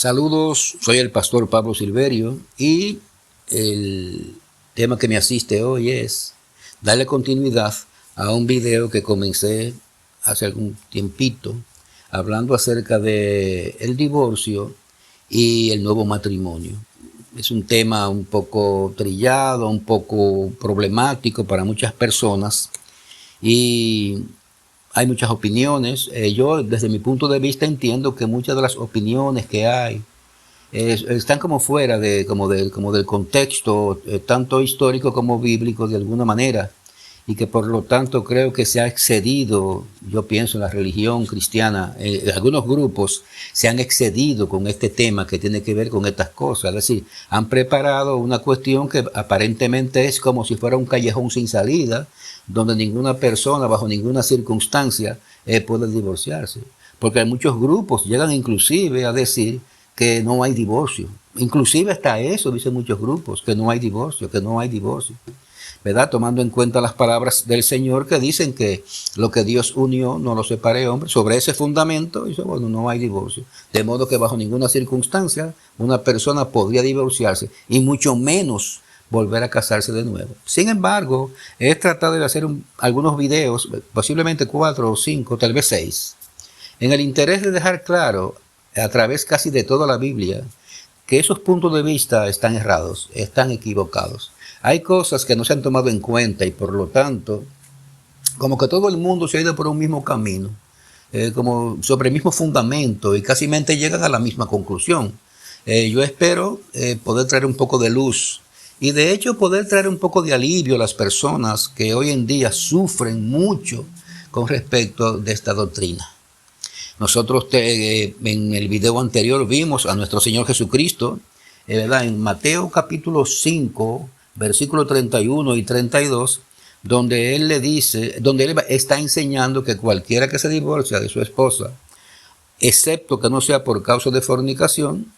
Saludos, soy el pastor Pablo Silverio y el tema que me asiste hoy es darle continuidad a un video que comencé hace algún tiempito hablando acerca de el divorcio y el nuevo matrimonio. Es un tema un poco trillado, un poco problemático para muchas personas y hay muchas opiniones. Yo desde mi punto de vista entiendo que muchas de las opiniones que hay están como fuera como del contexto tanto histórico como bíblico de alguna manera, y que por lo tanto creo que se ha excedido, yo pienso en la religión cristiana, algunos grupos se han excedido con este tema que tiene que ver con estas cosas, es decir, han preparado una cuestión que aparentemente es como si fuera un callejón sin salida, donde ninguna persona bajo ninguna circunstancia puede divorciarse, porque hay muchos grupos llegan inclusive a decir que no hay divorcio, inclusive hasta eso dicen muchos grupos, que no hay divorcio, ¿verdad? Tomando en cuenta las palabras del Señor que dicen que lo que Dios unió no lo separe hombre. Sobre ese fundamento, dice, bueno, no hay divorcio. De modo que bajo ninguna circunstancia una persona podría divorciarse y mucho menos volver a casarse de nuevo. Sin embargo, he tratado de hacer algunos videos, posiblemente 4 o 5, tal vez 6, en el interés de dejar claro a través casi de toda la Biblia que esos puntos de vista están errados, están equivocados. Hay cosas que no se han tomado en cuenta y por lo tanto, como que todo el mundo se ha ido por un mismo camino, como sobre el mismo fundamento y casi llegan a la misma conclusión. Yo espero poder traer un poco de luz y de hecho poder traer un poco de alivio a las personas que hoy en día sufren mucho con respecto de esta doctrina. Nosotros en el video anterior vimos a nuestro Señor Jesucristo, ¿verdad? En Mateo capítulo 5, versículos 31 y 32, donde él está enseñando que cualquiera que se divorcia de su esposa, excepto que no sea por causa de fornicación,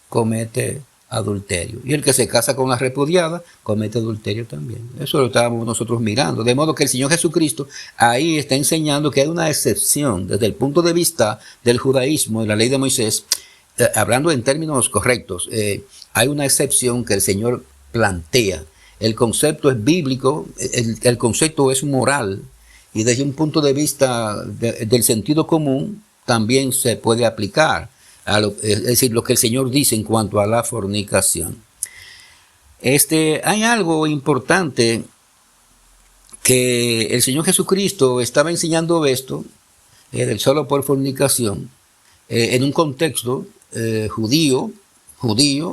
comete adulterio. Y el que se casa con la repudiada, comete adulterio también. Eso lo estábamos nosotros mirando. De modo que el Señor Jesucristo ahí está enseñando que hay una excepción desde el punto de vista del judaísmo y la ley de Moisés, hablando en términos correctos, hay una excepción que el Señor plantea. El concepto es bíblico, el concepto es moral y desde un punto de vista del sentido común también se puede aplicar. Es decir, lo que el Señor dice en cuanto a la fornicación. Hay algo importante que el Señor Jesucristo estaba enseñando esto, del solo por fornicación, en un contexto judío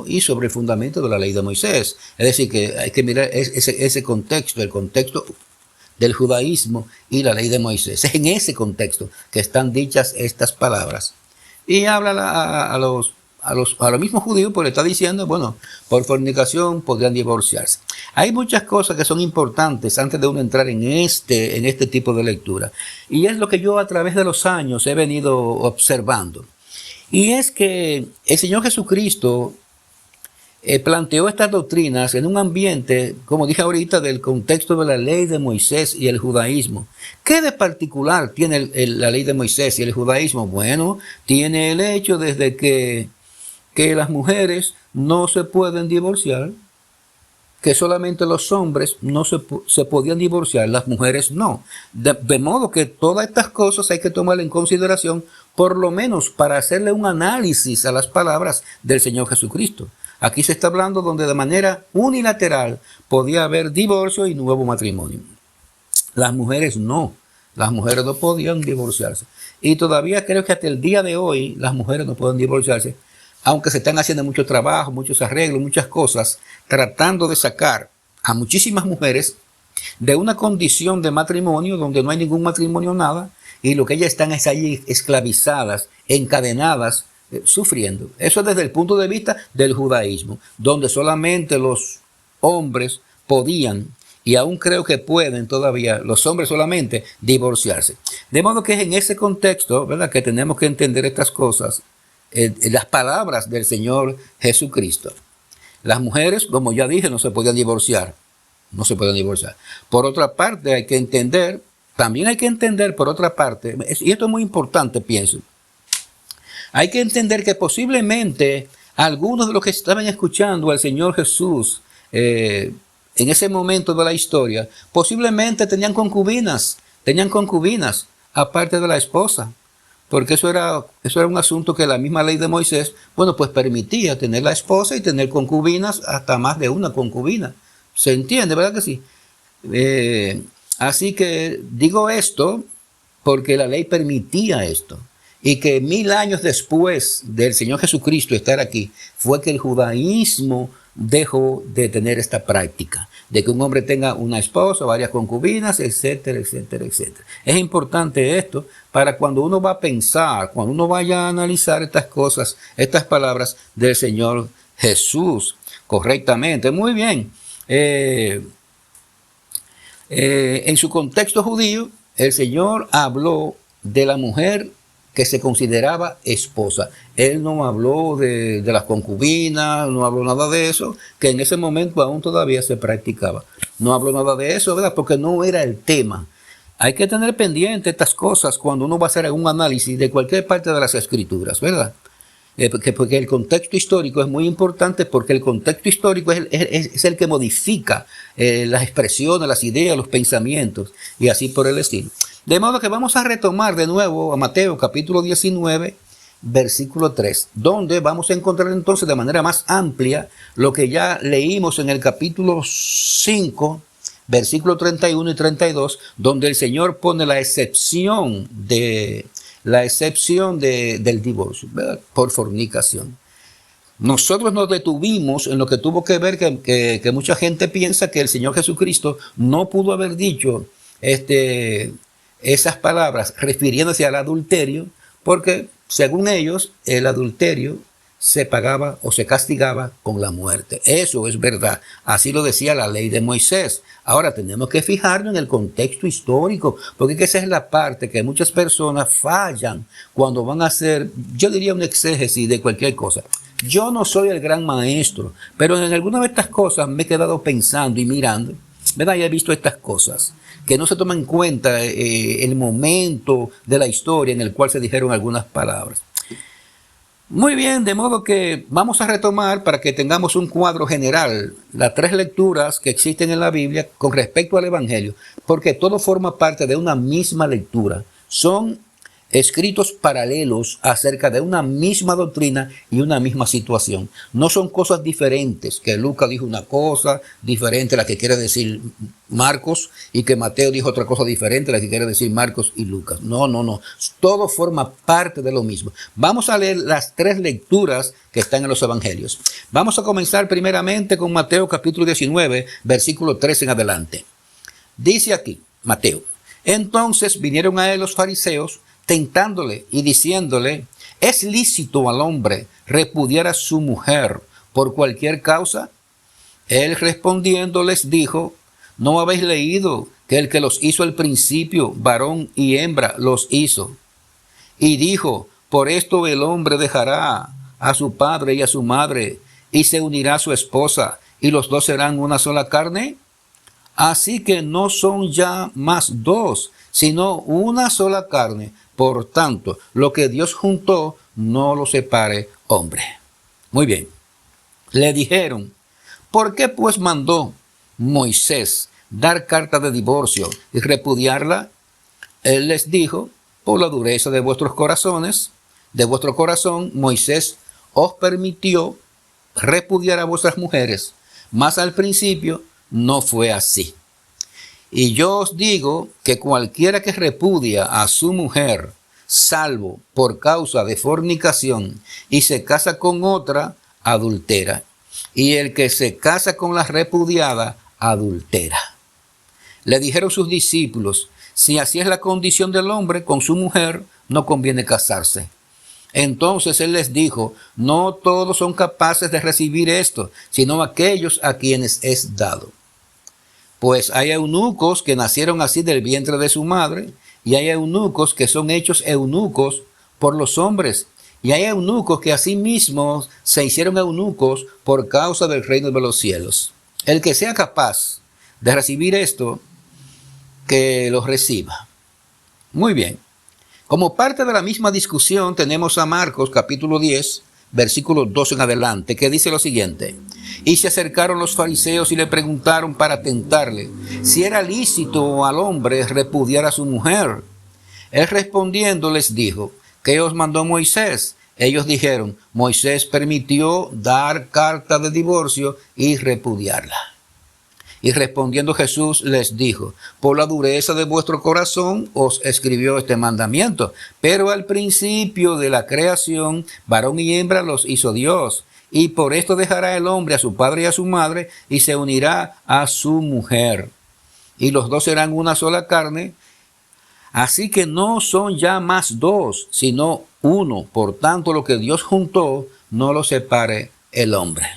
y sobre el fundamento de la ley de Moisés. Es decir, que hay que mirar ese contexto, el contexto del judaísmo y la ley de Moisés. Es en ese contexto que están dichas estas palabras. Y habla a los mismos judíos, pues le está diciendo, bueno, por fornicación podrían divorciarse. Hay muchas cosas que son importantes antes de uno entrar en este tipo de lectura. Y es lo que yo a través de los años he venido observando. Y es que el Señor Jesucristo planteó estas doctrinas en un ambiente, como dije ahorita, del contexto de la ley de Moisés y el judaísmo. ¿Qué de particular tiene la ley de Moisés y el judaísmo? Bueno, tiene el hecho desde que las mujeres no se pueden divorciar, que solamente los hombres no se podían divorciar, las mujeres no. De modo que todas estas cosas hay que tomarlas en consideración, por lo menos para hacerle un análisis a las palabras del Señor Jesucristo. Aquí se está hablando donde de manera unilateral podía haber divorcio y nuevo matrimonio. Las mujeres no podían divorciarse. Y todavía creo que hasta el día de hoy las mujeres no pueden divorciarse, aunque se están haciendo mucho trabajo, muchos arreglos, muchas cosas, tratando de sacar a muchísimas mujeres de una condición de matrimonio donde no hay ningún matrimonio, nada, y lo que ellas están es ahí esclavizadas, encadenadas, sufriendo. Eso desde el punto de vista del judaísmo, donde solamente los hombres podían, y aún creo que pueden todavía, los hombres solamente divorciarse. De modo que es en ese contexto, ¿verdad?, que tenemos que entender estas cosas, las palabras del Señor Jesucristo. Las mujeres, como ya dije, no se podían divorciar. Por otra parte, también hay que entender por otra parte, y esto es muy importante, pienso. Hay que entender que posiblemente algunos de los que estaban escuchando al Señor Jesús en ese momento de la historia, posiblemente tenían concubinas, aparte de la esposa. Porque eso era un asunto que la misma ley de Moisés, bueno, pues permitía tener la esposa y tener concubinas, hasta más de una concubina. ¿Se entiende, verdad que sí? Así que digo esto porque la ley permitía esto. Y que 1000 años después del Señor Jesucristo estar aquí, fue que el judaísmo dejó de tener esta práctica, de que un hombre tenga una esposa, varias concubinas, etcétera, etcétera, etcétera. Es importante esto para cuando uno va a pensar, cuando uno vaya a analizar estas cosas, estas palabras del Señor Jesús correctamente. Muy bien. En su contexto judío, el Señor habló de la mujer que se consideraba esposa. Él no habló de las concubinas, no habló nada de eso, que en ese momento aún todavía se practicaba. No habló nada de eso, ¿verdad? Porque no era el tema. Hay que tener pendiente estas cosas cuando uno va a hacer un análisis de cualquier parte de las escrituras, ¿verdad? Porque el contexto histórico es muy importante, porque el contexto histórico es el que modifica las expresiones, las ideas, los pensamientos, y así por el estilo. De modo que vamos a retomar de nuevo a Mateo capítulo 19, versículo 3, donde vamos a encontrar entonces de manera más amplia lo que ya leímos en el capítulo 5, versículo 31 y 32, donde el Señor pone la excepción del divorcio, ¿verdad? Por fornicación. Nosotros nos detuvimos en lo que tuvo que ver que mucha gente piensa que el Señor Jesucristo no pudo haber dicho esas palabras refiriéndose al adulterio, porque según ellos el adulterio se pagaba o se castigaba con la muerte. Eso es verdad, así lo decía la ley de Moisés. Ahora tenemos que fijarnos en el contexto histórico, porque esa es la parte que muchas personas fallan cuando van a hacer, yo diría, un exégesis de cualquier cosa. Yo no soy el gran maestro, pero en alguna de estas cosas me he quedado pensando y mirando, ¿verdad? Y he visto estas cosas, que no se toma en cuenta el momento de la historia en el cual se dijeron algunas palabras. Muy bien, de modo que vamos a retomar para que tengamos un cuadro general, las 3 lecturas que existen en la Biblia con respecto al Evangelio, porque todo forma parte de una misma lectura. Son escritos paralelos acerca de una misma doctrina y una misma situación. No son cosas diferentes, que Lucas dijo una cosa diferente a la que quiere decir Marcos y que Mateo dijo otra cosa diferente a la que quiere decir Marcos y Lucas. No. Todo forma parte de lo mismo. Vamos a leer las 3 lecturas que están en los evangelios. Vamos a comenzar primeramente con Mateo capítulo 19, versículo 3 en adelante. Dice aquí, Mateo: entonces vinieron a él los fariseos, tentándole y diciéndole: ¿es lícito al hombre repudiar a su mujer por cualquier causa? Él respondiendo les dijo: ¿no habéis leído que el que los hizo al principio, varón y hembra, los hizo? Y dijo: por esto el hombre dejará a su padre y a su madre, y se unirá a su esposa, y los dos serán una sola carne. Así que no son ya más 2, sino una sola carne. Por tanto, lo que Dios juntó, no lo separe hombre. Muy bien. Le dijeron: ¿por qué pues mandó Moisés dar carta de divorcio y repudiarla? Él les dijo: por la dureza de vuestros corazones, de vuestro corazón, Moisés os permitió repudiar a vuestras mujeres, mas al principio no fue así. Y yo os digo que cualquiera que repudia a su mujer, salvo por causa de fornicación, y se casa con otra, adultera. Y el que se casa con la repudiada, adultera. Le dijeron sus discípulos: si así es la condición del hombre con su mujer, no conviene casarse. Entonces él les dijo: no todos son capaces de recibir esto, sino aquellos a quienes es dado. Pues hay eunucos que nacieron así del vientre de su madre, y hay eunucos que son hechos eunucos por los hombres, y hay eunucos que asimismo se hicieron eunucos por causa del reino de los cielos. El que sea capaz de recibir esto, que lo reciba. Muy bien. Como parte de la misma discusión tenemos a Marcos capítulo 10, versículo 2 en adelante, que dice lo siguiente: y se acercaron los fariseos y le preguntaron para tentarle si era lícito al hombre repudiar a su mujer. Él respondiendo les dijo: ¿qué os mandó Moisés? Ellos dijeron: Moisés permitió dar carta de divorcio y repudiarla. Y respondiendo Jesús les dijo: por la dureza de vuestro corazón os escribió este mandamiento, pero al principio de la creación varón y hembra los hizo Dios. Y por esto dejará el hombre a su padre y a su madre y se unirá a su mujer, y los dos serán una sola carne. Así que no son ya más dos, sino uno. Por tanto, lo que Dios juntó, no lo separe el hombre.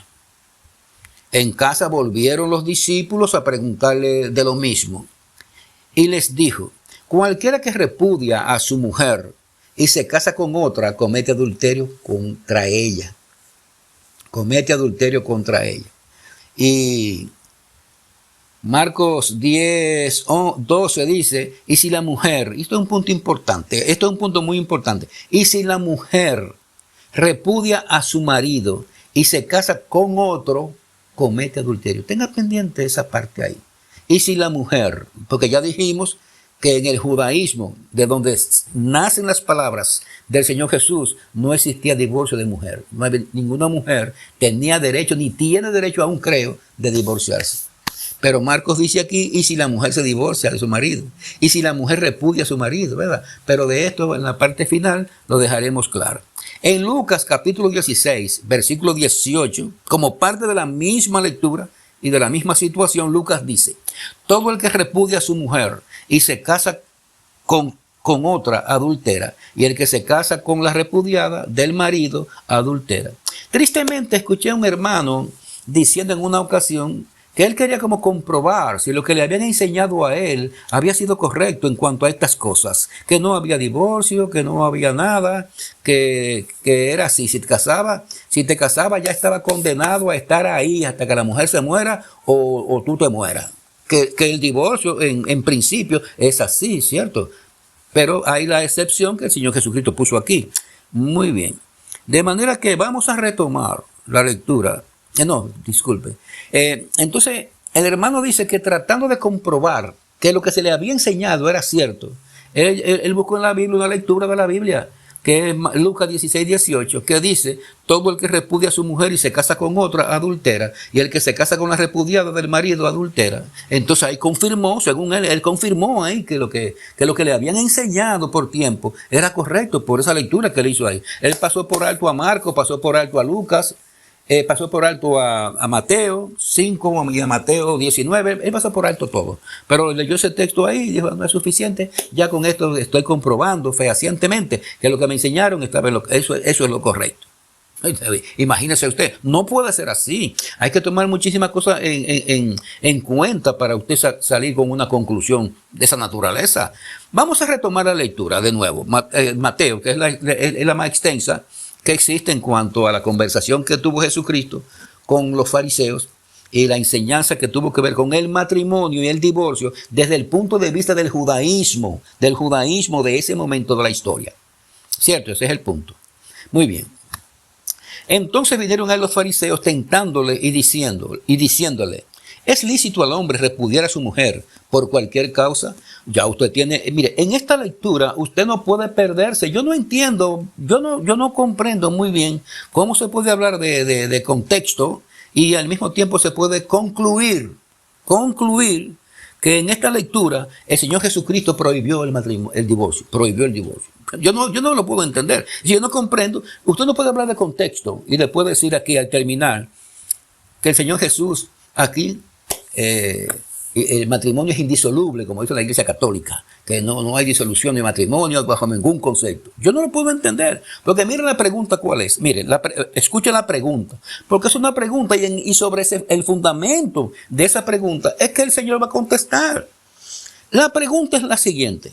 En casa volvieron los discípulos a preguntarle de lo mismo. Y les dijo: cualquiera que repudia a su mujer y se casa con otra, comete adulterio contra ella. Comete adulterio contra ella. Y Marcos 10, 12 dice: y si la mujer, esto es un punto importante, esto es un punto muy importante, y si la mujer repudia a su marido y se casa con otro, comete adulterio. Tenga pendiente esa parte ahí. Y si la mujer, porque ya dijimos que en el judaísmo, de donde nacen las palabras del Señor Jesús, no existía divorcio de mujer. Ninguna mujer tenía derecho, ni tiene derecho aún, creo, de divorciarse. Pero Marcos dice aquí: y si la mujer se divorcia de su marido, y si la mujer repudia a su marido, ¿verdad? Pero de esto en la parte final lo dejaremos claro. En Lucas capítulo 16, versículo 18, como parte de la misma lectura y de la misma situación, Lucas dice: todo el que repudia a su mujer y se casa con otra, adultera, y el que se casa con la repudiada del marido, adultera. Tristemente escuché a un hermano diciendo en una ocasión que él quería como comprobar si lo que le habían enseñado a él había sido correcto en cuanto a estas cosas, que no había divorcio, que no había nada, que era así: si te casaba ya estaba condenado a estar ahí hasta que la mujer se muera o tú te mueras. Que el divorcio en principio es así, ¿cierto? Pero hay la excepción que el Señor Jesucristo puso aquí. Muy bien. De manera que vamos a retomar la lectura. Entonces, el hermano dice que tratando de comprobar que lo que se le había enseñado era cierto, él buscó en la Biblia una lectura de la Biblia, que es Lucas 16, 18, que dice: todo el que repudia a su mujer y se casa con otra, adultera, y el que se casa con la repudiada del marido, adultera. Entonces ahí confirmó, según él confirmó ahí que lo que le habían enseñado por tiempo era correcto, por esa lectura que él hizo ahí. Él pasó por alto a Marcos, pasó por alto a Lucas, pasó por alto a Mateo 5 y a Mateo 19, él pasó por alto todo. Pero leyó ese texto ahí y dijo: no es suficiente, ya con esto estoy comprobando fehacientemente que lo que me enseñaron eso es lo correcto. Imagínese usted, no puede ser así. Hay que tomar muchísimas cosas en cuenta para usted salir con una conclusión de esa naturaleza. Vamos a retomar la lectura de nuevo. Mateo, que es la más extensa que existe en cuanto a la conversación que tuvo Jesucristo con los fariseos y la enseñanza que tuvo que ver con el matrimonio y el divorcio desde el punto de vista del judaísmo de ese momento de la historia. ¿Cierto? Ese es el punto. Muy bien. Entonces vinieron a los fariseos tentándole y diciéndole: ¿es lícito al hombre repudiar a su mujer por cualquier causa? Ya usted tiene, mire, en esta lectura usted no puede perderse. Yo no entiendo, yo no comprendo muy bien cómo se puede hablar de contexto y al mismo tiempo se puede concluir que en esta lectura el Señor Jesucristo prohibió el divorcio. Yo no lo puedo entender. Si yo no comprendo, usted no puede hablar de contexto y le puede decir aquí al terminar que el Señor Jesús aquí, el matrimonio es indisoluble, como dice la Iglesia Católica, que no hay disolución de matrimonio bajo ningún concepto. Yo no lo puedo entender, porque miren la pregunta cuál es. Miren, escuchen la pregunta, porque es una pregunta y sobre el fundamento de esa pregunta es que el Señor va a contestar. La pregunta es la siguiente: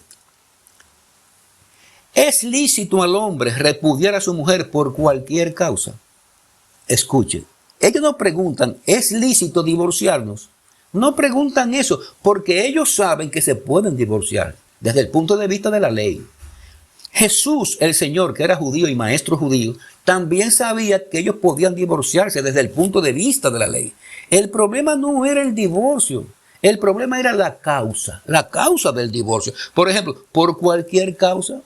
¿es lícito al hombre repudiar a su mujer por cualquier causa? Escuchen, ellos no preguntan: ¿es lícito divorciarnos? No preguntan eso, porque ellos saben que se pueden divorciar desde el punto de vista de la ley. Jesús, el Señor, que era judío y maestro judío, también sabía que ellos podían divorciarse desde el punto de vista de la ley. El problema no era el divorcio, el problema era la causa del divorcio. Por ejemplo, por cualquier causa,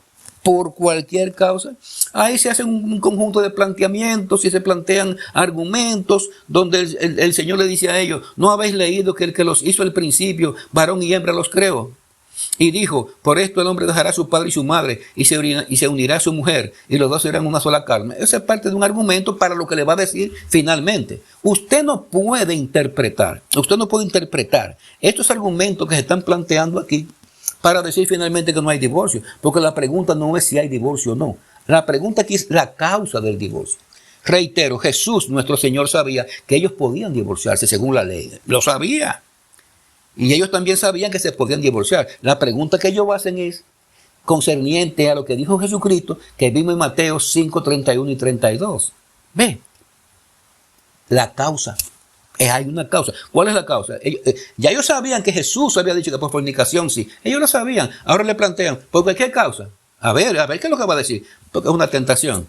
ahí se hacen un conjunto de planteamientos y se plantean argumentos donde el Señor le dice a ellos, ¿no habéis leído que el que los hizo al principio, varón y hembra los creó? Y dijo, por esto el hombre dejará a su padre y su madre y se unirá a su mujer y los dos serán una sola carne. Esa es parte de un argumento para lo que le va a decir finalmente. Usted no puede interpretar estos argumentos que se están planteando aquí para decir finalmente que no hay divorcio, porque la pregunta no es si hay divorcio o no. La pregunta aquí es la causa del divorcio. Reitero, Jesús, nuestro Señor, sabía que ellos podían divorciarse según la ley. Lo sabía. Y ellos también sabían que se podían divorciar. La pregunta que ellos hacen es concerniente a lo que dijo Jesucristo, que vimos en Mateo 5, 31 y 32. Ve, la causa. Hay una causa. ¿Cuál es la causa? Ya ellos sabían que Jesús había dicho que por fornicación sí. Ellos lo sabían. Ahora le plantean, ¿por qué causa? A ver, ¿qué es lo que va a decir? Porque es una tentación.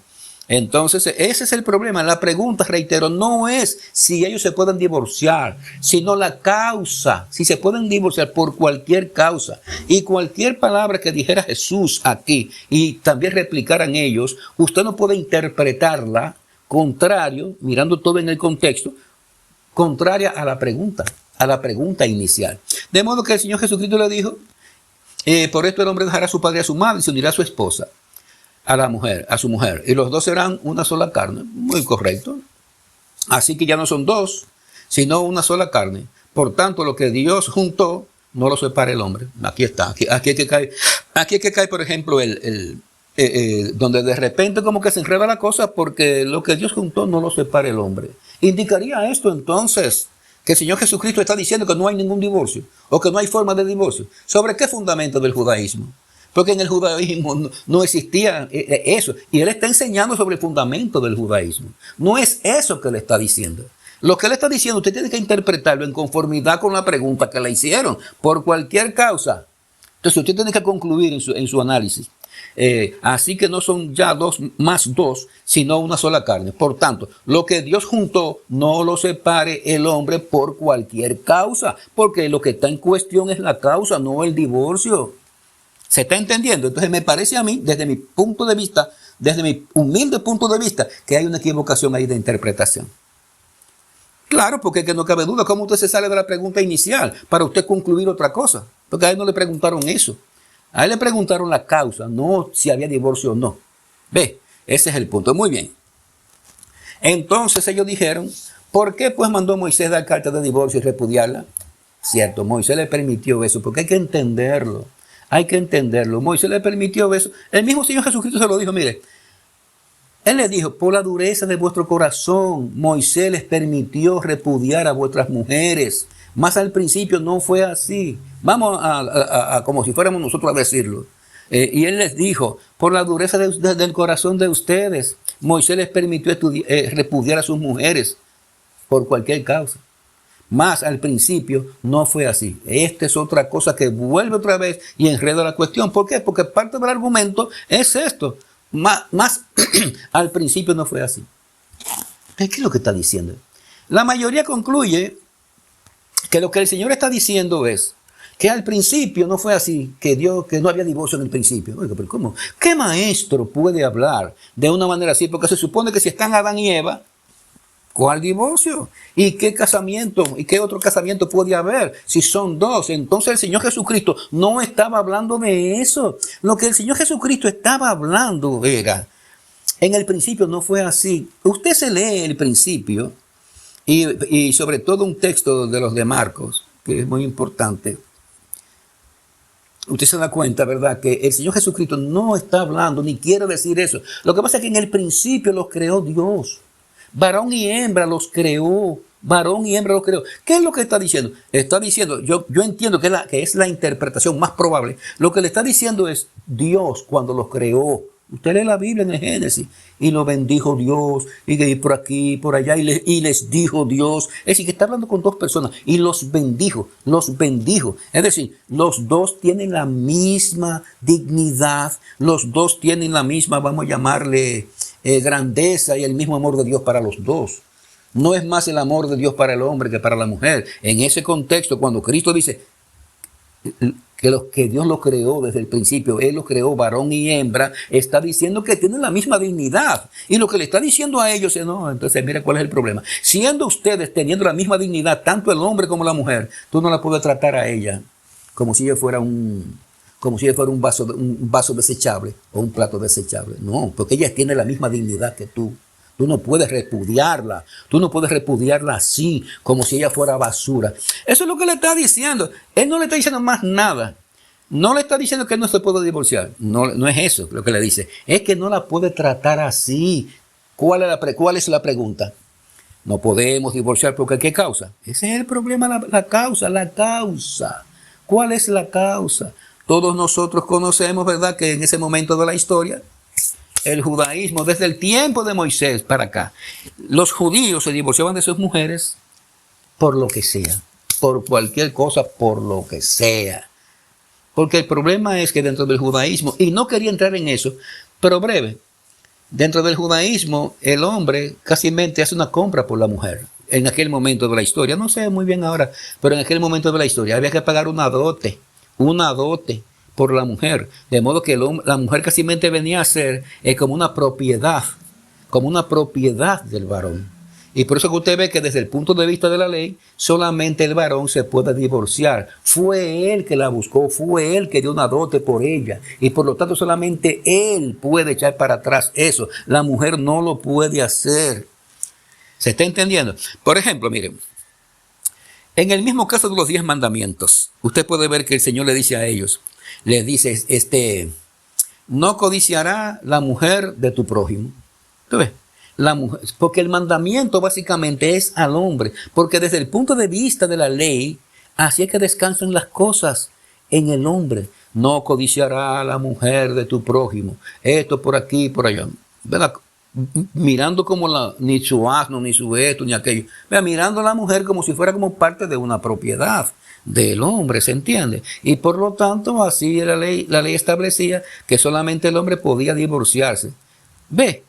Entonces, ese es el problema. La pregunta, reitero, no es si ellos se pueden divorciar, sino la causa. Si se pueden divorciar por cualquier causa. Y cualquier palabra que dijera Jesús aquí y también replicaran ellos, usted no puede interpretarla contrario, mirando todo en el contexto, contraria a la pregunta inicial. De modo que el Señor Jesucristo le dijo, por esto el hombre dejará a su padre y a su madre y se unirá a su esposa. A su mujer, y los dos serán una sola carne. Muy correcto. Así que ya no son dos, sino una sola carne. Por tanto, lo que Dios juntó, no lo separa el hombre. Aquí está. Aquí es que cae, por ejemplo, donde de repente como que se enreda la cosa, porque lo que Dios juntó no lo separa el hombre. ¿Indicaría esto entonces que el Señor Jesucristo está diciendo que no hay ningún divorcio o que no hay forma de divorcio? ¿Sobre qué fundamento del judaísmo? Porque en el judaísmo no existía eso. Y él está enseñando sobre el fundamento del judaísmo. No es eso que él está diciendo. Lo que él está diciendo, usted tiene que interpretarlo en conformidad con la pregunta que le hicieron, por cualquier causa. Entonces usted tiene que concluir en su análisis. Así que no son ya dos más dos, sino una sola carne. Por tanto, lo que Dios juntó, no lo separe el hombre por cualquier causa. Porque lo que está en cuestión es la causa, no el divorcio. ¿Se está entendiendo? Entonces me parece a mí, desde mi punto de vista, desde mi humilde punto de vista, que hay una equivocación ahí de interpretación. Claro, porque es que no cabe duda. ¿Cómo usted se sale de la pregunta inicial para usted concluir otra cosa? Porque a él no le preguntaron eso. A él le preguntaron la causa, no si había divorcio o no. Ve, ese es el punto. Muy bien. Entonces ellos dijeron, ¿por qué pues mandó Moisés dar carta de divorcio y repudiarla? Cierto, Moisés le permitió eso, porque hay que entenderlo. Moisés le permitió eso. El mismo Señor Jesucristo se lo dijo, mire. Él le dijo, por la dureza de vuestro corazón, Moisés les permitió repudiar a vuestras mujeres. Más al principio no fue así. Vamos a como si fuéramos nosotros a decirlo. Y él les dijo, por la dureza del corazón de ustedes, Moisés les permitió repudiar a sus mujeres por cualquier causa. Más al principio no fue así. Esta es otra cosa que vuelve otra vez y enreda la cuestión. ¿Por qué? Porque parte del argumento es esto. Más al principio no fue así. ¿Qué es lo que está diciendo? La mayoría concluye que lo que el Señor está diciendo es que al principio no fue así, que no había divorcio en el principio. Oiga, pero ¿cómo? ¿Qué maestro puede hablar de una manera así? Porque se supone que si están Adán y Eva, ¿cuál divorcio? ¿Y qué casamiento? ¿Y qué otro casamiento puede haber? Si son dos. Entonces el Señor Jesucristo no estaba hablando de eso. Lo que el Señor Jesucristo estaba hablando era, en el principio no fue así. Usted se lee el principio y sobre todo un texto de los de Marcos, que es muy importante. Usted se da cuenta, ¿verdad?, que el Señor Jesucristo no está hablando ni quiere decir eso. Lo que pasa es que en el principio los creó Dios. Varón y hembra los creó. ¿Qué es lo que está diciendo? Está diciendo, yo entiendo que es la interpretación más probable. Lo que le está diciendo es Dios cuando los creó. Usted lee la Biblia en el Génesis. Y lo bendijo Dios. Y por aquí, por allá. Y les dijo Dios. Es decir, que está hablando con dos personas. Y los bendijo. Los bendijo. Es decir, los dos tienen la misma dignidad. Los dos tienen la misma, vamos a llamarle, grandeza y el mismo amor de Dios para los dos. No es más el amor de Dios para el hombre que para la mujer. En ese contexto, cuando Cristo dice que Dios lo creó desde el principio, Él lo creó varón y hembra, está diciendo que tienen la misma dignidad. Y lo que le está diciendo a ellos es, no, entonces mira cuál es el problema. Siendo ustedes teniendo la misma dignidad, tanto el hombre como la mujer, tú no la puedes tratar a ella como si ella fuera un vaso desechable o un plato desechable. No, porque ella tiene la misma dignidad que tú. Tú no puedes repudiarla. Tú no puedes repudiarla así, como si ella fuera basura. Eso es lo que le está diciendo. Él no le está diciendo más nada. No le está diciendo que no se puede divorciar. No es eso lo que le dice. Es que no la puede tratar así. ¿Cuál es la pregunta? No podemos divorciar porque ¿qué causa? Ese es el problema, la causa. ¿Cuál es la causa? Todos nosotros conocemos, ¿verdad?, que en ese momento de la historia, el judaísmo, desde el tiempo de Moisés para acá, los judíos se divorciaban de sus mujeres por lo que sea, por cualquier cosa, por lo que sea. Porque el problema es que dentro del judaísmo, y no quería entrar en eso, pero breve, dentro del judaísmo el hombre casi hace una compra por la mujer. En aquel momento de la historia, no sé muy bien ahora, pero en aquel momento de la historia había que pagar una dote por la mujer, de modo que la mujer casi venía a ser como una propiedad del varón. Y por eso que usted ve que desde el punto de vista de la ley, solamente el varón se puede divorciar. Fue él que la buscó, fue él que dio una dote por ella. Y por lo tanto solamente él puede echar para atrás eso. La mujer no lo puede hacer. ¿Se está entendiendo? Por ejemplo, miren, en el mismo caso de los 10 mandamientos, usted puede ver que el Señor le dice a ellos, le dice, no codiciará la mujer de tu prójimo. ¿Tú ves? La mujer, porque el mandamiento básicamente es al hombre, porque desde el punto de vista de la ley, así es que descansan las cosas en el hombre. No codiciará la mujer de tu prójimo. Esto por aquí, por allá. ¿Verdad? Mirando como ni su asno, ni su esto, ni aquello. Vea, mirando a la mujer como si fuera como parte de una propiedad del hombre, ¿se entiende? Y por lo tanto, así la ley establecía que solamente el hombre podía divorciarse. Ve,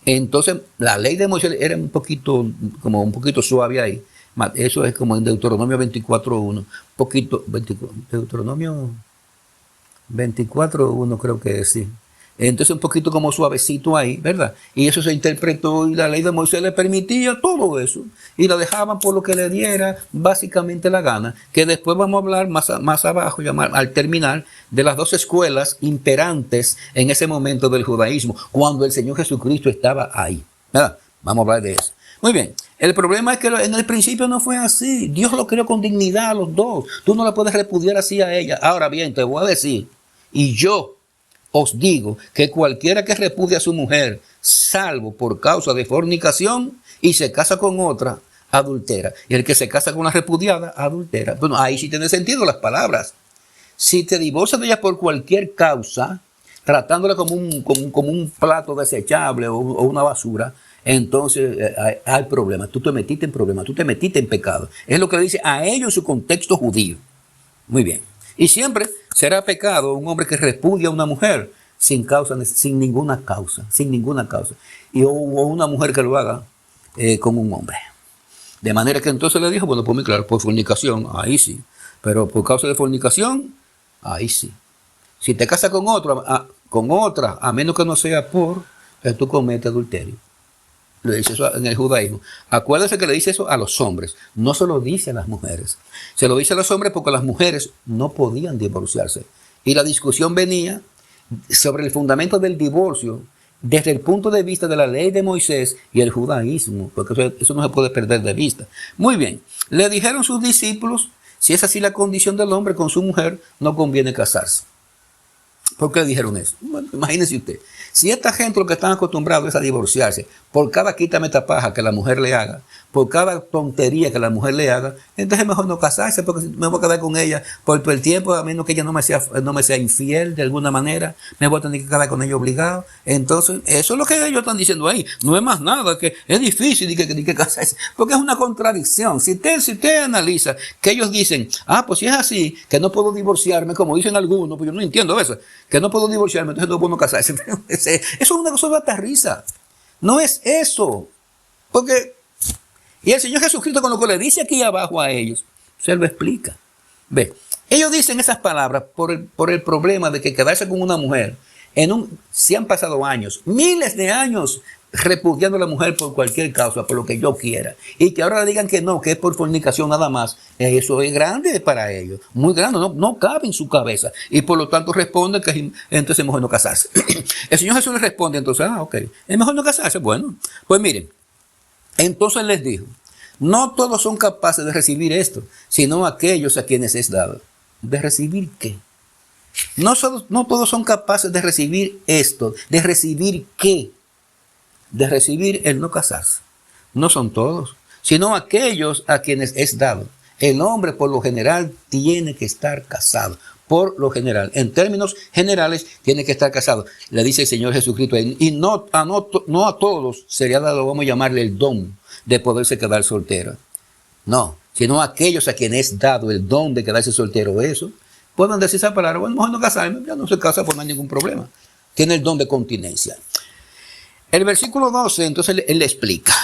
entonces la ley de Moisés era un poquito suave ahí. Eso es como en Deuteronomio 24.1. Deuteronomio 24.1 creo que es, sí. Entonces un poquito como suavecito ahí, ¿verdad? Y eso se interpretó y la ley de Moisés le permitía todo eso. Y la dejaban por lo que le diera básicamente la gana. Que después vamos a hablar más abajo, al terminar, de las dos escuelas imperantes en ese momento del judaísmo, cuando el Señor Jesucristo estaba ahí, ¿verdad? Vamos a hablar de eso. Muy bien. El problema es que en el principio no fue así. Dios lo creó con dignidad a los dos. Tú no la puedes repudiar así a ella. Ahora bien, te voy a decir, y yo os digo que cualquiera que repudie a su mujer, salvo por causa de fornicación, y se casa con otra, adultera. Y el que se casa con una repudiada, adultera. Bueno, ahí sí tiene sentido las palabras. Si te divorcias de ella por cualquier causa, tratándola como un plato desechable o una basura, entonces hay problema. Tú te metiste en problema, tú te metiste en pecado. Es lo que le dice a ellos en su contexto judío. Muy bien. Y siempre será pecado un hombre que repudia a una mujer sin ninguna causa. O una mujer que lo haga como un hombre. De manera que entonces le dijo, bueno, pues muy claro, por fornicación, ahí sí. Pero por causa de fornicación, ahí sí. Si te casas con otra, a menos que no sea tú cometes adulterio. Le dice eso en el judaísmo. Acuérdense que le dice eso a los hombres. No se lo dice a las mujeres. Se lo dice a los hombres porque las mujeres no podían divorciarse. Y la discusión venía sobre el fundamento del divorcio desde el punto de vista de la ley de Moisés y el judaísmo. Porque eso no se puede perder de vista. Muy bien. Le dijeron sus discípulos, si es así la condición del hombre con su mujer, no conviene casarse. ¿Por qué le dijeron eso? Bueno, imagínese usted. Si esta gente lo que están acostumbrados es a divorciarse, por cada quítame esta paja que la mujer le haga, por cada tontería que la mujer le haga, entonces es mejor no casarse porque me voy a quedar con ella por el tiempo, a menos que ella no me sea infiel de alguna manera, me voy a tener que quedar con ella obligado. Entonces, eso es lo que ellos están diciendo ahí. No es más nada, que es difícil de que casarse, porque es una contradicción. Si usted analiza que ellos dicen, pues si es así, que no puedo divorciarme, como dicen algunos, pues yo no entiendo eso, que no puedo divorciarme, entonces no puedo casarse. Eso es una cosa de hasta risa. No es eso. Porque, y el Señor Jesucristo con lo que le dice aquí abajo a ellos, se lo explica. Ve, ellos dicen esas palabras por el problema de que quedarse con una mujer, si han pasado años, miles de años, repudiando a la mujer por cualquier causa, por lo que yo quiera, y que ahora le digan que no, que es por fornicación nada más, eso es grande para ellos, muy grande, no cabe en su cabeza, y por lo tanto responde que entonces es mejor no casarse. El Señor Jesús le responde entonces, ok, es mejor no casarse. Bueno, pues miren, entonces les dijo, no todos son capaces de recibir esto, sino aquellos a quienes es dado. ¿De recibir qué? No todos son capaces de recibir esto. ¿De recibir qué? De recibir el no casarse. No son todos, sino aquellos a quienes es dado. El hombre por lo general tiene que estar casado. Por lo general, en términos generales, tiene que estar casado. Le dice el Señor Jesucristo. Y no a todos sería dado, vamos a llamarle el don de poderse quedar soltero. No, sino a aquellos a quienes es dado el don de quedarse soltero. Eso, pueden decir esa palabra, bueno, mejor no casarme, ya no se casa, pues no hay ningún problema. Tiene el don de continencia. El versículo 12, entonces él le explica.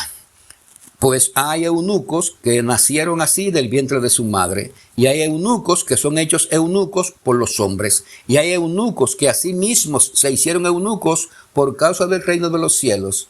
Pues hay eunucos que nacieron así del vientre de su madre, y hay eunucos que son hechos eunucos por los hombres, y hay eunucos que así mismos se hicieron eunucos por causa del reino de los cielos.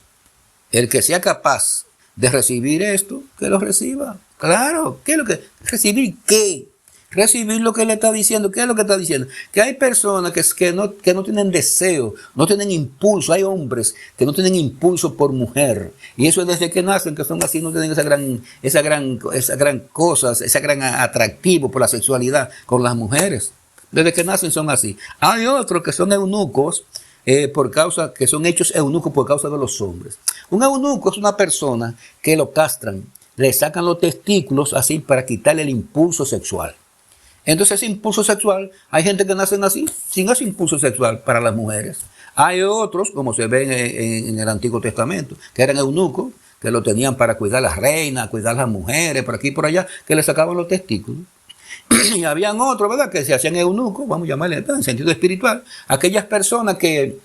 El que sea capaz de recibir esto, que lo reciba. Claro, ¿qué es lo que? ¿Recibir qué? Recibir lo que le está diciendo. ¿Qué es lo que está diciendo? Que hay personas que no tienen deseo, no tienen impulso. Hay hombres que no tienen impulso por mujer. Y eso es desde que nacen, que son así, no tienen esa gran cosa, ese gran atractivo por la sexualidad con las mujeres. Desde que nacen son así. Hay otros que son eunucos, que son hechos eunucos por causa de los hombres. Un eunuco es una persona que lo castran, le sacan los testículos así para quitarle el impulso sexual. Entonces ese impulso sexual, hay gente que nacen así, sin ese impulso sexual para las mujeres. Hay otros, como se ve en el Antiguo Testamento, que eran eunucos, que lo tenían para cuidar a las reinas, cuidar a las mujeres, por aquí y por allá, que le sacaban los testículos. Y habían otros, ¿verdad?, que se hacían eunucos, vamos a llamarle en sentido espiritual, aquellas personas que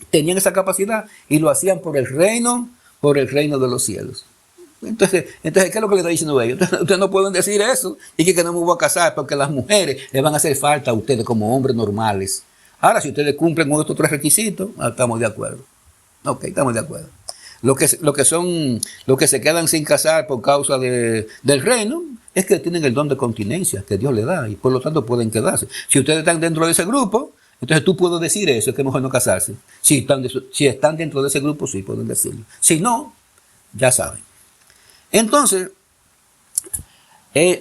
tenían esa capacidad y lo hacían por el reino de los cielos. Entonces, ¿qué es lo que le está diciendo ellos? Ustedes no pueden decir eso y que no me voy a casar porque las mujeres les van a hacer falta a ustedes como hombres normales. Ahora, si ustedes cumplen con estos tres requisitos, estamos de acuerdo. Ok, estamos de acuerdo. Los que se quedan sin casar por causa del reino es que tienen el don de continencia que Dios les da y por lo tanto pueden quedarse. Si ustedes están dentro de ese grupo, entonces tú puedes decir eso, es que es mejor no casarse. Si están dentro de ese grupo, sí pueden decirlo. Si no, ya saben. Entonces,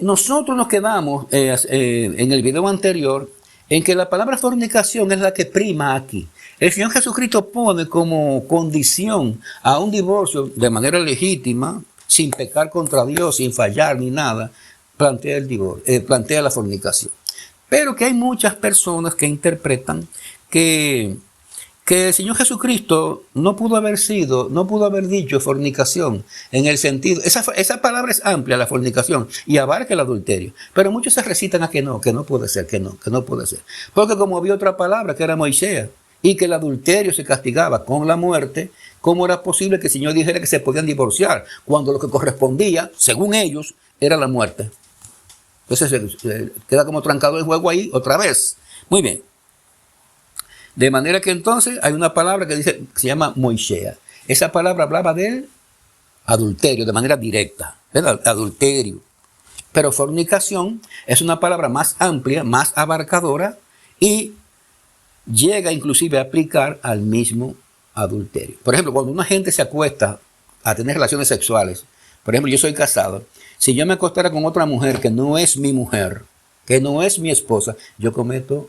nosotros nos quedamos en el video anterior en que la palabra fornicación es la que prima aquí. El Señor Jesucristo pone como condición a un divorcio de manera legítima, sin pecar contra Dios, sin fallar ni nada, plantea el divorcio, plantea la fornicación. Pero que hay muchas personas que interpretan que el Señor Jesucristo no pudo haber dicho fornicación en el sentido, esa palabra es amplia, la fornicación, y abarca el adulterio, pero muchos se recitan a que no puede ser, que no puede ser, porque como había otra palabra que era Moisés, y que el adulterio se castigaba con la muerte, ¿cómo era posible que el Señor dijera que se podían divorciar cuando lo que correspondía, según ellos, era la muerte? Entonces se queda como trancado el juego ahí otra vez. Muy bien. De manera que entonces hay una palabra que se llama Moisés. Esa palabra hablaba del adulterio de manera directa, ¿verdad? Adulterio. Pero fornicación es una palabra más amplia, más abarcadora y llega inclusive a aplicar al mismo adulterio. Por ejemplo, cuando una gente se acuesta a tener relaciones sexuales, por ejemplo, yo soy casado, si yo me acostara con otra mujer que no es mi mujer, que no es mi esposa, yo cometo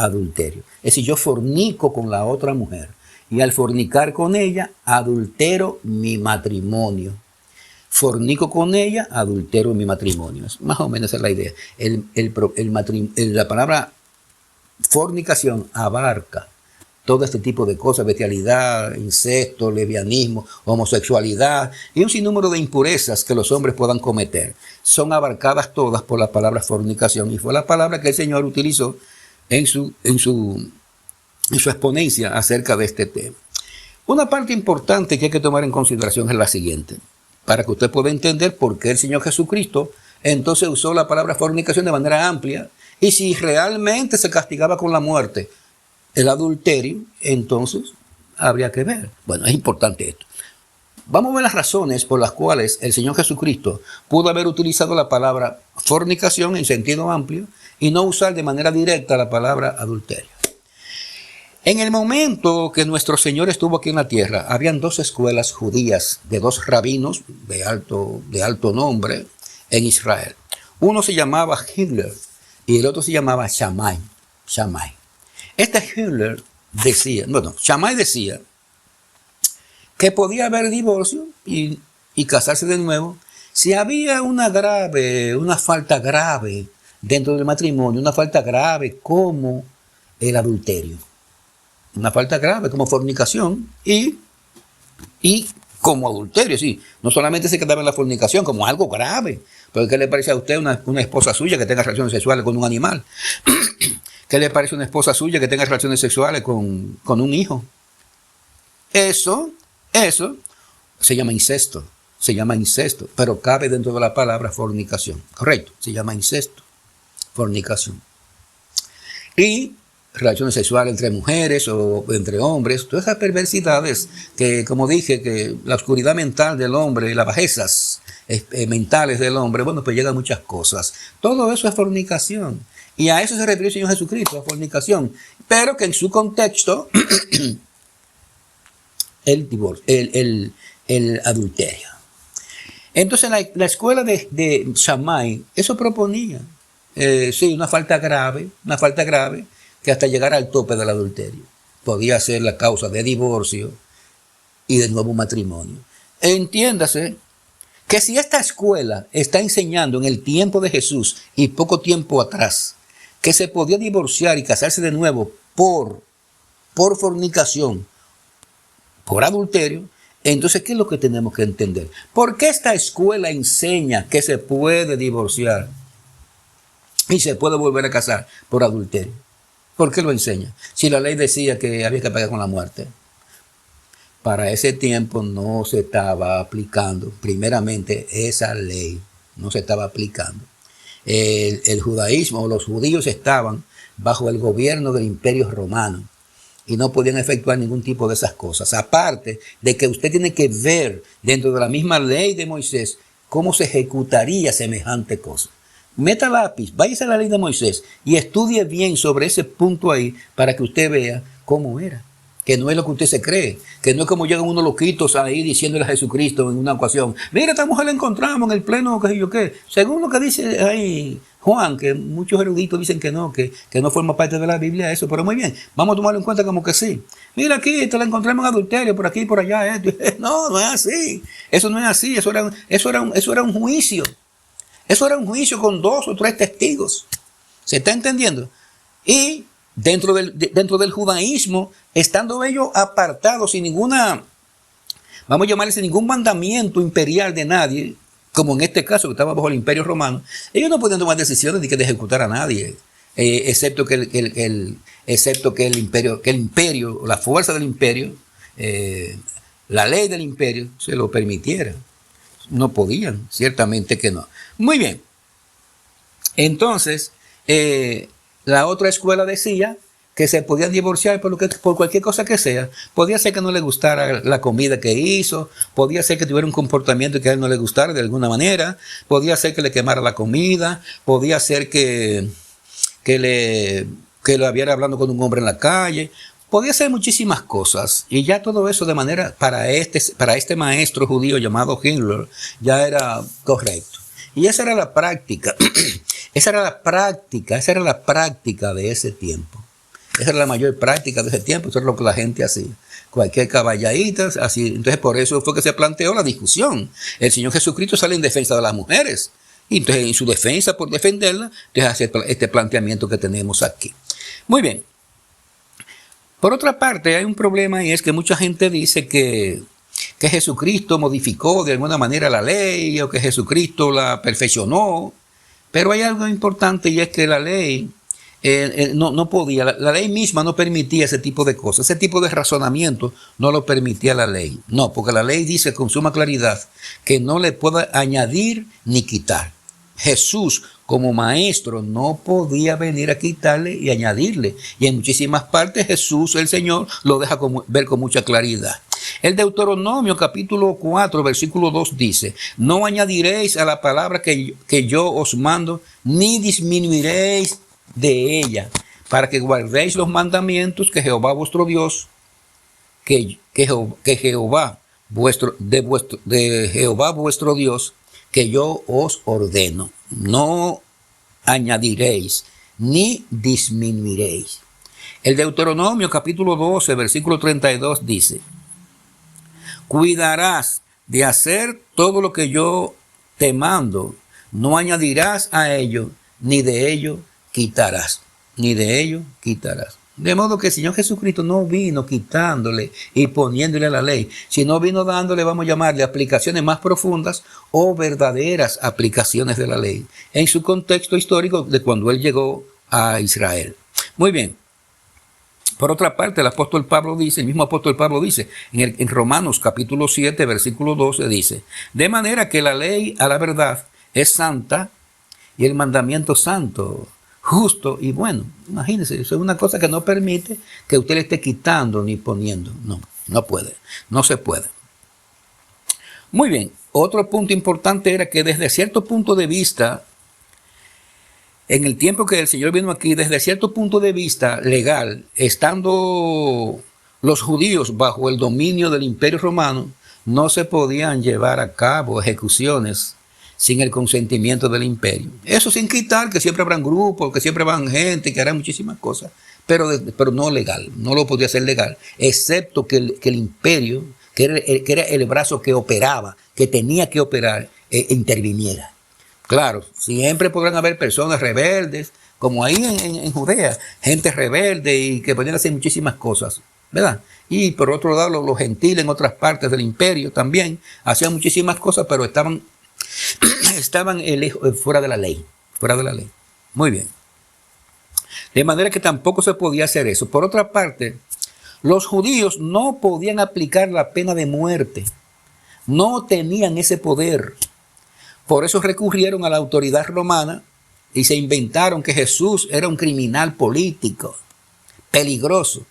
adulterio. Es decir, yo fornico con la otra mujer y al fornicar con ella, adultero mi matrimonio. Fornico con ella, adultero mi matrimonio. Más o menos esa es la idea. La palabra fornicación abarca todo este tipo de cosas: bestialidad, incesto, lesbianismo, homosexualidad y un sinnúmero de impurezas que los hombres puedan cometer. Son abarcadas todas por la palabra fornicación, y fue la palabra que el Señor utilizó en su exponencia acerca de este tema. Una parte importante que hay que tomar en consideración es la siguiente, para que usted pueda entender por qué el Señor Jesucristo entonces usó la palabra fornicación de manera amplia, y si realmente se castigaba con la muerte el adulterio, entonces habría que ver. Bueno, es importante esto. Vamos a ver las razones por las cuales el Señor Jesucristo pudo haber utilizado la palabra fornicación en sentido amplio y no usar de manera directa la palabra adulterio. En el momento que nuestro Señor estuvo aquí en la tierra, habían dos escuelas judías de dos rabinos de alto nombre en Israel. Uno se llamaba Hillel y el otro se llamaba Shammai. Este Hillel decía, Shammai decía que podía haber divorcio y casarse de nuevo si había una falta grave dentro del matrimonio, una falta grave como el adulterio, una falta grave como fornicación y como adulterio. Sí, no solamente se quedaba en la fornicación como algo grave, pero ¿qué le parece a usted una esposa suya que tenga relaciones sexuales con un animal? ¿Qué le parece una esposa suya que tenga relaciones sexuales con un hijo? Eso se llama incesto, pero cabe dentro de la palabra fornicación, correcto, se llama incesto, fornicación. Y relaciones sexuales entre mujeres o entre hombres, todas esas perversidades que, como dije, que la oscuridad mental del hombre, las bajezas mentales del hombre, bueno, pues llegan muchas cosas. Todo eso es fornicación. Y a eso se refiere el Señor Jesucristo, a fornicación. Pero que en su contexto, el divorcio, el adulterio. Entonces la escuela de Shammai, eso proponía, sí, una falta grave, que hasta llegar al tope del adulterio podía ser la causa de divorcio y de nuevo matrimonio. Entiéndase que si esta escuela está enseñando en el tiempo de Jesús y poco tiempo atrás que se podía divorciar y casarse de nuevo por fornicación, por adulterio, entonces, ¿qué es lo que tenemos que entender? ¿Por qué esta escuela enseña que se puede divorciar y se puede volver a casar por adulterio? ¿Por qué lo enseña? Si la ley decía que había que pagar con la muerte. Para ese tiempo no se estaba aplicando, primeramente, esa ley no se estaba aplicando. El judaísmo, los judíos estaban bajo el gobierno del Imperio Romano y no podían efectuar ningún tipo de esas cosas. Aparte de que usted tiene que ver dentro de la misma ley de Moisés cómo se ejecutaría semejante cosa. Meta lápiz, váyase a la ley de Moisés y estudie bien sobre ese punto ahí para que usted vea cómo era. Que no es lo que usted se cree, que no es como llegan unos loquitos ahí diciéndole a Jesucristo en una ocasión: mira, esta mujer la encontramos en el pleno, qué sé yo qué. Según lo que dice ahí Juan, que muchos eruditos dicen que no forma parte de la Biblia eso, pero muy bien, vamos a tomarlo en cuenta como que sí. Mira aquí, te la encontramos en adulterio, por aquí y por allá. No, no es así. Eso no es así, eso era un juicio. Eso era un juicio con 2 o 3 testigos. ¿Se está entendiendo? Y dentro del judaísmo, estando ellos apartados sin ninguna, vamos a llamarle, sin ningún mandamiento imperial de nadie, como en este caso que estaba bajo el Imperio Romano, ellos no podían tomar decisiones de ejecutar a nadie, excepto que el imperio, la fuerza del imperio, la ley del imperio se lo permitiera. No podían, ciertamente que no. Muy bien. Entonces, la otra escuela decía que se podían divorciar por cualquier cosa que sea. Podía ser que no le gustara la comida que hizo, podía ser que tuviera un comportamiento que a él no le gustara de alguna manera, podía ser que le quemara la comida, podía ser que lo hubiera hablando con un hombre en la calle. Podía ser muchísimas cosas, y ya todo eso de manera, para este maestro judío llamado Hillel, ya era correcto. Y esa era la práctica, esa era la práctica de ese tiempo. Esa era la mayor práctica de ese tiempo, eso es lo que la gente hacía. Cualquier caballadita, así. Entonces por eso fue que se planteó la discusión. El Señor Jesucristo sale en defensa de las mujeres. Y entonces en su defensa, por defenderla, deja hacer este planteamiento que tenemos aquí. Muy bien. Por otra parte, hay un problema y es que mucha gente dice que Jesucristo modificó de alguna manera la ley o que Jesucristo la perfeccionó. Pero hay algo importante y es que la ley no podía, la ley misma no permitía ese tipo de cosas, ese tipo de razonamiento no lo permitía la ley. No, porque la ley dice con suma claridad que no le puede añadir ni quitar. Jesús como maestro no podía venir a quitarle y añadirle. Y en muchísimas partes Jesús, el Señor, lo deja ver con mucha claridad. El Deuteronomio capítulo 4 versículo 2 dice: no añadiréis a la palabra que yo os mando, ni disminuiréis de ella, para que guardéis los mandamientos que Jehová vuestro Dios, de Jehová vuestro Dios, que yo os ordeno. No añadiréis ni disminuiréis. El Deuteronomio capítulo 12 versículo 32 dice: cuidarás de hacer todo lo que yo te mando, no añadirás a ello, ni de ello quitarás, ni de ello quitarás. De modo que el Señor Jesucristo no vino quitándole y poniéndole la ley, sino vino dándole, vamos a llamarle, aplicaciones más profundas o verdaderas aplicaciones de la ley, en su contexto histórico de cuando Él llegó a Israel. Muy bien. Por otra parte, el mismo apóstol Pablo dice, en Romanos capítulo 7, versículo 12, dice: de manera que la ley a la verdad es santa y el mandamiento santo, justo y bueno. Imagínense, eso es una cosa que no permite que usted le esté quitando ni poniendo. No puede, no se puede. Muy bien, otro punto importante era que desde cierto punto de vista, en el tiempo que el Señor vino aquí, desde cierto punto de vista legal, estando los judíos bajo el dominio del Imperio Romano, no se podían llevar a cabo ejecuciones sin el consentimiento del imperio. Eso sin quitar que siempre habrán grupos, que siempre van gente, que harán muchísimas cosas, pero no legal, no lo podía hacer legal, excepto que el imperio, que era el brazo que operaba, que tenía que operar, interviniera. Claro, siempre podrán haber personas rebeldes, como ahí en Judea, gente rebelde y que podían hacer muchísimas cosas, ¿verdad? Y por otro lado, los gentiles en otras partes del imperio también hacían muchísimas cosas, pero estaban fuera de la ley, fuera de la ley. Muy bien. De manera que tampoco se podía hacer eso. Por otra parte, los judíos no podían aplicar la pena de muerte, no tenían ese poder. Por eso recurrieron a la autoridad romana y se inventaron que Jesús era un criminal político, peligroso,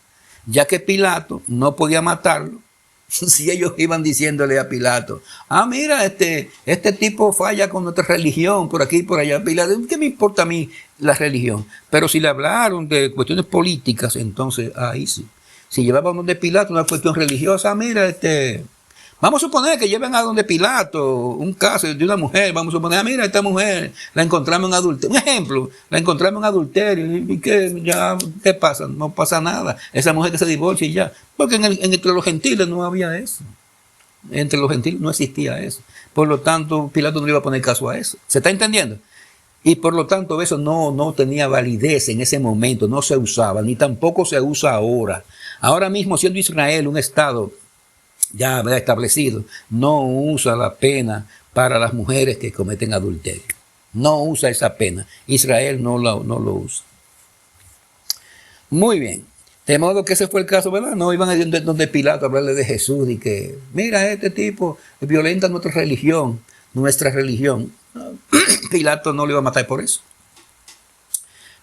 ya que Pilato no podía matarlo. Si ellos iban diciéndole a Pilato: mira, este tipo falla con nuestra religión, por aquí y por allá. Pilato: ¿qué me importa a mí la religión? Pero si le hablaron de cuestiones políticas, entonces ahí sí. Si llevaban donde Pilato una cuestión religiosa, mira, vamos a suponer que lleven a donde Pilato un caso de una mujer. Vamos a suponer: mira, esta mujer la encontramos en adulterio. Un ejemplo, la encontramos en adulterio. ¿Y qué pasa? No pasa nada. Esa mujer que se divorcia y ya. Porque entre los gentiles no había eso. Entre los gentiles no existía eso. Por lo tanto, Pilato no le iba a poner caso a eso. ¿Se está entendiendo? Y por lo tanto, eso no tenía validez en ese momento. No se usaba, ni tampoco se usa ahora. Ahora mismo, siendo Israel un estado ya establecido, no usa la pena para las mujeres que cometen adulterio. No usa esa pena. Israel no lo usa. Muy bien. De modo que ese fue el caso, ¿verdad? No iban a ir donde Pilato a hablarle de Jesús y que, mira, este tipo violenta nuestra religión. Pilato no le iba a matar por eso.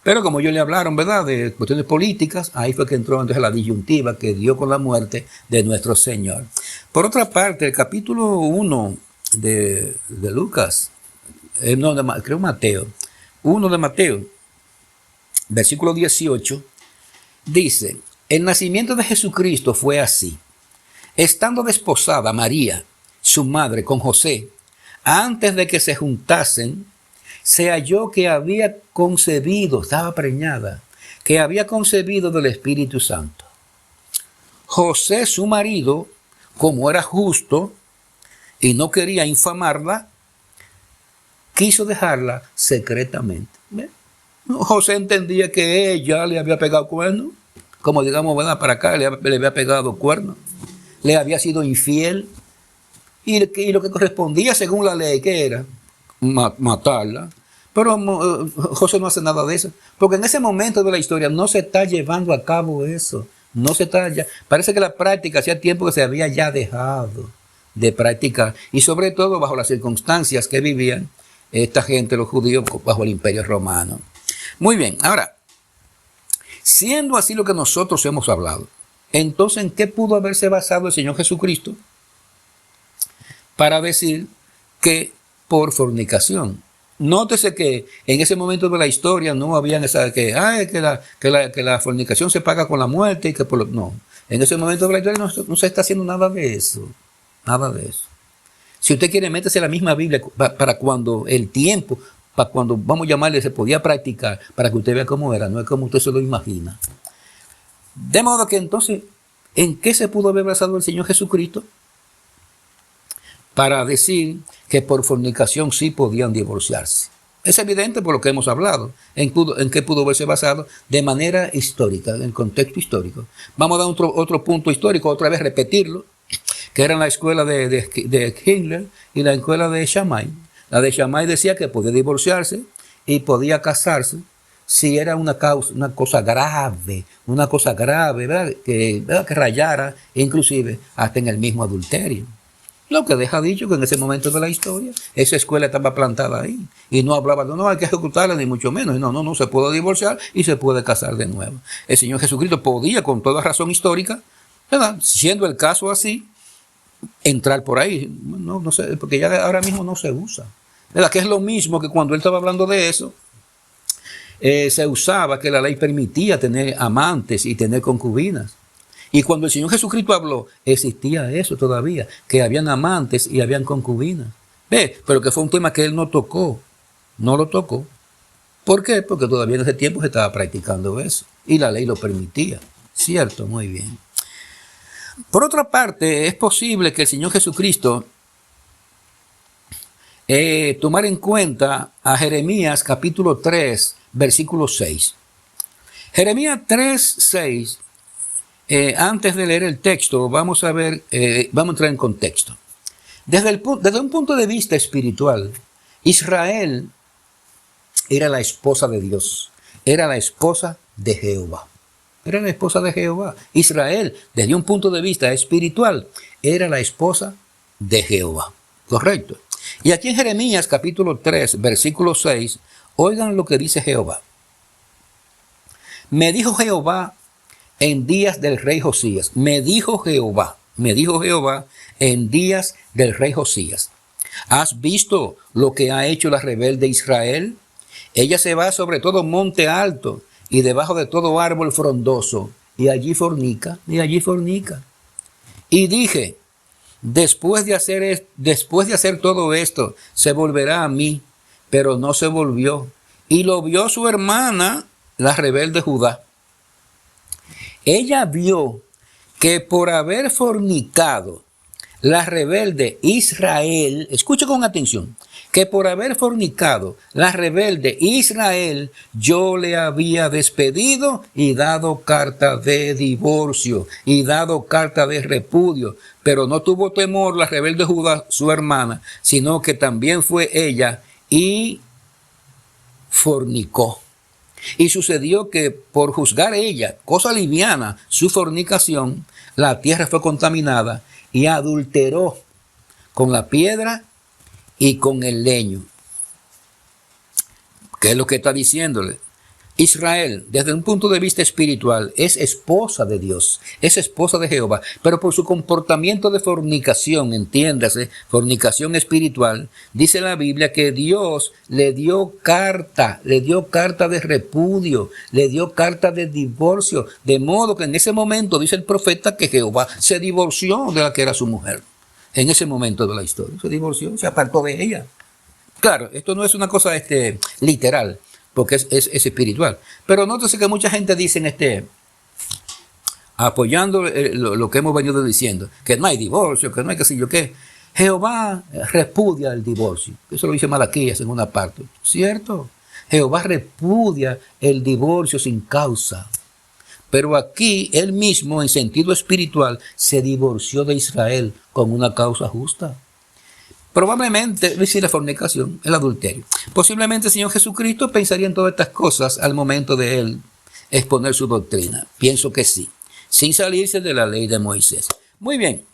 Pero como ellos le hablaron, ¿verdad?, de cuestiones políticas, ahí fue que entró entonces la disyuntiva que dio con la muerte de nuestro Señor. Por otra parte, el capítulo 1 de Lucas, creo Mateo, 1 de Mateo, versículo 18, dice: el nacimiento de Jesucristo fue así. Estando desposada María, su madre, con José, antes de que se juntasen, se halló que había concebido, estaba preñada, que había concebido del Espíritu Santo. José, su marido, como era justo y no quería infamarla, quiso dejarla secretamente. ¿Ve? José entendía que ella le había pegado cuernos, como digamos, ¿verdad? Para acá le había pegado cuernos, le había sido infiel, y lo que correspondía según la ley, ¿qué era? Matarla. Pero José no hace nada de eso, porque en ese momento de la historia no se está llevando a cabo eso. No se está ya. Parece que la práctica hacía tiempo que se había ya dejado de practicar, y sobre todo bajo las circunstancias que vivían esta gente, los judíos, bajo el Imperio Romano. Muy bien, ahora, siendo así lo que nosotros hemos hablado, entonces, ¿en qué pudo haberse basado el Señor Jesucristo para decir que por fornicación? Nótese que en ese momento de la historia no habían esa que la fornicación se paga con la muerte y que no. En ese momento de la historia no se está haciendo nada de eso. Nada de eso. Si usted quiere, métese la misma Biblia para cuando el tiempo, para cuando vamos a llamarle, se podía practicar, para que usted vea cómo era, no es como usted se lo imagina. De modo que entonces, ¿en qué se pudo haber basado el Señor Jesucristo para decir que por fornicación sí podían divorciarse? Es evidente por lo que hemos hablado. ¿En qué pudo haberse basado? De manera histórica, en el contexto histórico. Vamos a dar otro punto histórico, otra vez repetirlo, que era la escuela de Hitler y la escuela de Shammai. La de Shammai decía que podía divorciarse y podía casarse si era una cosa grave, ¿verdad? Que rayara inclusive hasta en el mismo adulterio. Lo que deja dicho que en ese momento de la historia, esa escuela estaba plantada ahí. Y no hablaba de, no, hay que ejecutarla, ni mucho menos. No, se puede divorciar y se puede casar de nuevo. El Señor Jesucristo podía, con toda razón histórica, ¿verdad? Siendo el caso así, entrar por ahí. No sé, porque ya ahora mismo no se usa. ¿Verdad? Que es lo mismo que cuando él estaba hablando de eso, se usaba que la ley permitía tener amantes y tener concubinas. Y cuando el Señor Jesucristo habló, existía eso todavía, que habían amantes y habían concubinas. ¿Ve? Pero que fue un tema que él no tocó. No lo tocó. ¿Por qué? Porque todavía en ese tiempo se estaba practicando eso. Y la ley lo permitía. ¿Cierto? Muy bien. Por otra parte, es posible que el Señor Jesucristo tomar en cuenta a Jeremías capítulo 3, versículo 6. Jeremías 3, 6. Antes de leer el texto, vamos a entrar en contexto. Desde un punto de vista espiritual, Israel era la esposa de Dios, era la esposa de Jehová. Era la esposa de Jehová. Israel, desde un punto de vista espiritual, era la esposa de Jehová. Correcto. Y aquí en Jeremías capítulo 3, versículo 6, oigan lo que dice Jehová. Me dijo Jehová en días del rey Josías. Me dijo Jehová en días del rey Josías. ¿Has visto lo que ha hecho la rebelde Israel? Ella se va sobre todo monte alto y debajo de todo árbol frondoso, y allí fornica. Y dije, después de hacer todo esto, se volverá a mí, pero no se volvió. Y lo vio su hermana, la rebelde Judá. Ella vio que por haber fornicado la rebelde Israel, escuche con atención, que por haber fornicado la rebelde Israel, yo le había despedido y dado carta de divorcio y dado carta de repudio, pero no tuvo temor la rebelde Judá, su hermana, sino que también fue ella y fornicó. Y sucedió que por juzgar ella, cosa liviana, su fornicación, la tierra fue contaminada y adulteró con la piedra y con el leño. ¿Qué es lo que está diciéndole? Israel, desde un punto de vista espiritual, es esposa de Dios, es esposa de Jehová, pero por su comportamiento de fornicación, entiéndase, fornicación espiritual, dice la Biblia que Dios le dio carta de repudio, le dio carta de divorcio, de modo que en ese momento dice el profeta que Jehová se divorció de la que era su mujer. En ese momento de la historia, se divorció, se apartó de ella. Claro, esto no es una cosa literal, porque es espiritual. Pero nótese que mucha gente dice apoyando lo que hemos venido diciendo, que no hay divorcio, que no hay qué sé yo qué. Jehová repudia el divorcio. Eso lo dice Malaquías en una parte. ¿Cierto? Jehová repudia el divorcio sin causa. Pero aquí él mismo, en sentido espiritual, se divorció de Israel con una causa justa. Probablemente, decir la fornicación, el adulterio. Posiblemente el Señor Jesucristo pensaría en todas estas cosas al momento de él exponer su doctrina. Pienso que sí, sin salirse de la ley de Moisés. Muy bien.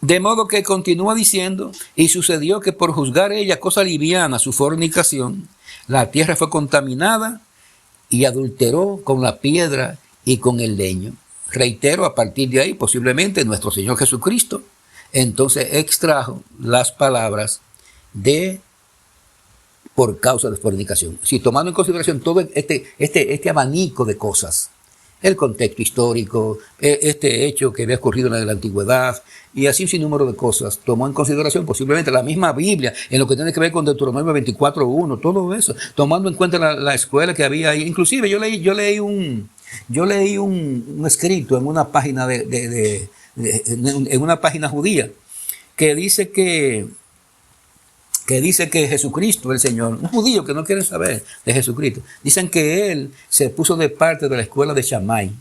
De modo que continúa diciendo, y sucedió que por juzgar ella cosa liviana su fornicación, la tierra fue contaminada y adulteró con la piedra y con el leño. Reitero, a partir de ahí, posiblemente nuestro Señor Jesucristo entonces extrajo las palabras de por causa de fornicación. Si tomando en consideración todo este abanico de cosas, el contexto histórico, este hecho que había ocurrido en la antigüedad, y así un sinnúmero de cosas, tomó en consideración posiblemente la misma Biblia, en lo que tiene que ver con Deuteronomio 24:1, todo eso, tomando en cuenta la escuela que había ahí. Inclusive yo leí un escrito en una página en una página judía, que dice que Jesucristo, el Señor, un judío que no quiere saber de Jesucristo, dicen que él se puso de parte de la escuela de Shammai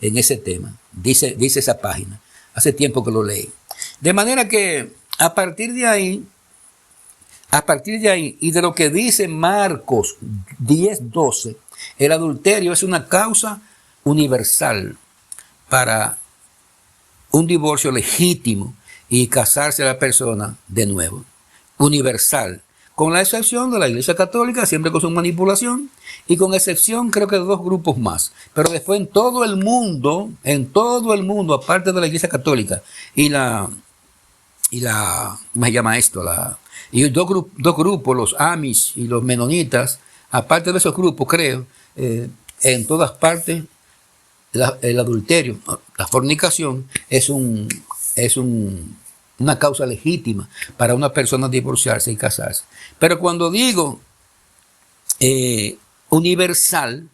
en ese tema. Dice esa página. Hace tiempo que lo leí. De manera que a partir de ahí y de lo que dice Marcos 10:12, el adulterio es una causa universal para un divorcio legítimo y casarse a la persona de nuevo. Universal, con la excepción de la Iglesia Católica, siempre con su manipulación, y con excepción creo que de 2 grupos más. Pero después en todo el mundo, aparte de la Iglesia Católica y ¿cómo se llama esto? Y dos grupos, los Amish y los Menonitas, aparte de esos grupos, creo, en todas partes, el adulterio, la fornicación, es una causa legítima para una persona divorciarse y casarse. Pero cuando digo universal,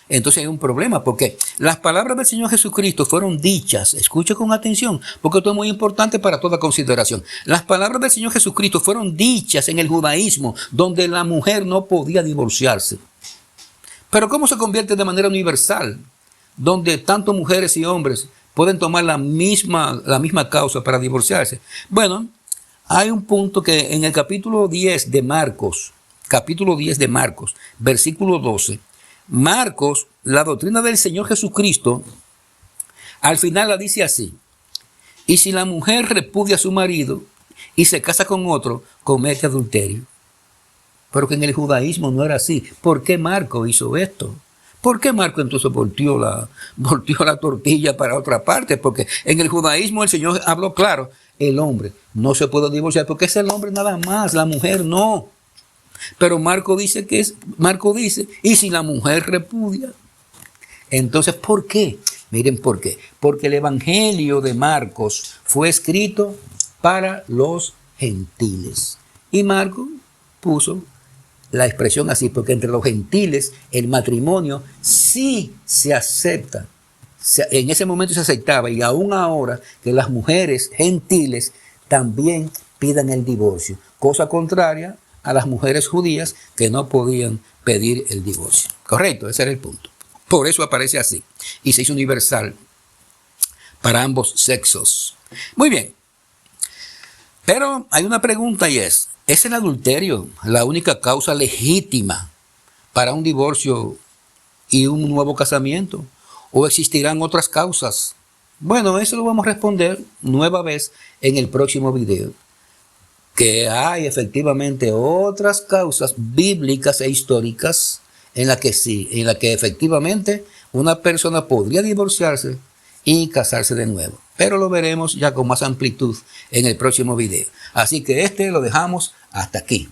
entonces hay un problema, porque las palabras del Señor Jesucristo fueron dichas, escuche con atención, porque esto es muy importante para toda consideración. Las palabras del Señor Jesucristo fueron dichas en el judaísmo, donde la mujer no podía divorciarse. Pero ¿cómo se convierte de manera universal, donde tanto mujeres y hombres pueden tomar la misma causa para divorciarse? Bueno, hay un punto que en el capítulo 10 de Marcos, versículo 12, Marcos, la doctrina del Señor Jesucristo, al final la dice así: y si la mujer repudia a su marido y se casa con otro, comete adulterio. Pero que en el judaísmo no era así. ¿Por qué Marcos hizo esto? ¿Por qué Marcos entonces volteó la tortilla para otra parte? Porque en el judaísmo el Señor habló claro: el hombre no se puede divorciar porque es el hombre nada más, la mujer no. Pero Marcos dice, y si la mujer repudia. Entonces, ¿por qué? Miren por qué. Porque el evangelio de Marcos fue escrito para los gentiles. Y Marcos puso la expresión así, porque entre los gentiles el matrimonio sí se acepta. En ese momento se aceptaba, y aún ahora que las mujeres gentiles también pidan el divorcio. Cosa contraria a las mujeres judías que no podían pedir el divorcio. Correcto, ese era el punto. Por eso aparece así. Y se hizo universal para ambos sexos. Muy bien. Pero hay una pregunta, y ¿es el adulterio la única causa legítima para un divorcio y un nuevo casamiento? ¿O existirán otras causas? Bueno, eso lo vamos a responder nueva vez en el próximo video. Que hay efectivamente otras causas bíblicas e históricas en la que efectivamente una persona podría divorciarse y casarse de nuevo. Pero lo veremos ya con más amplitud en el próximo video. Así que lo dejamos hasta aquí.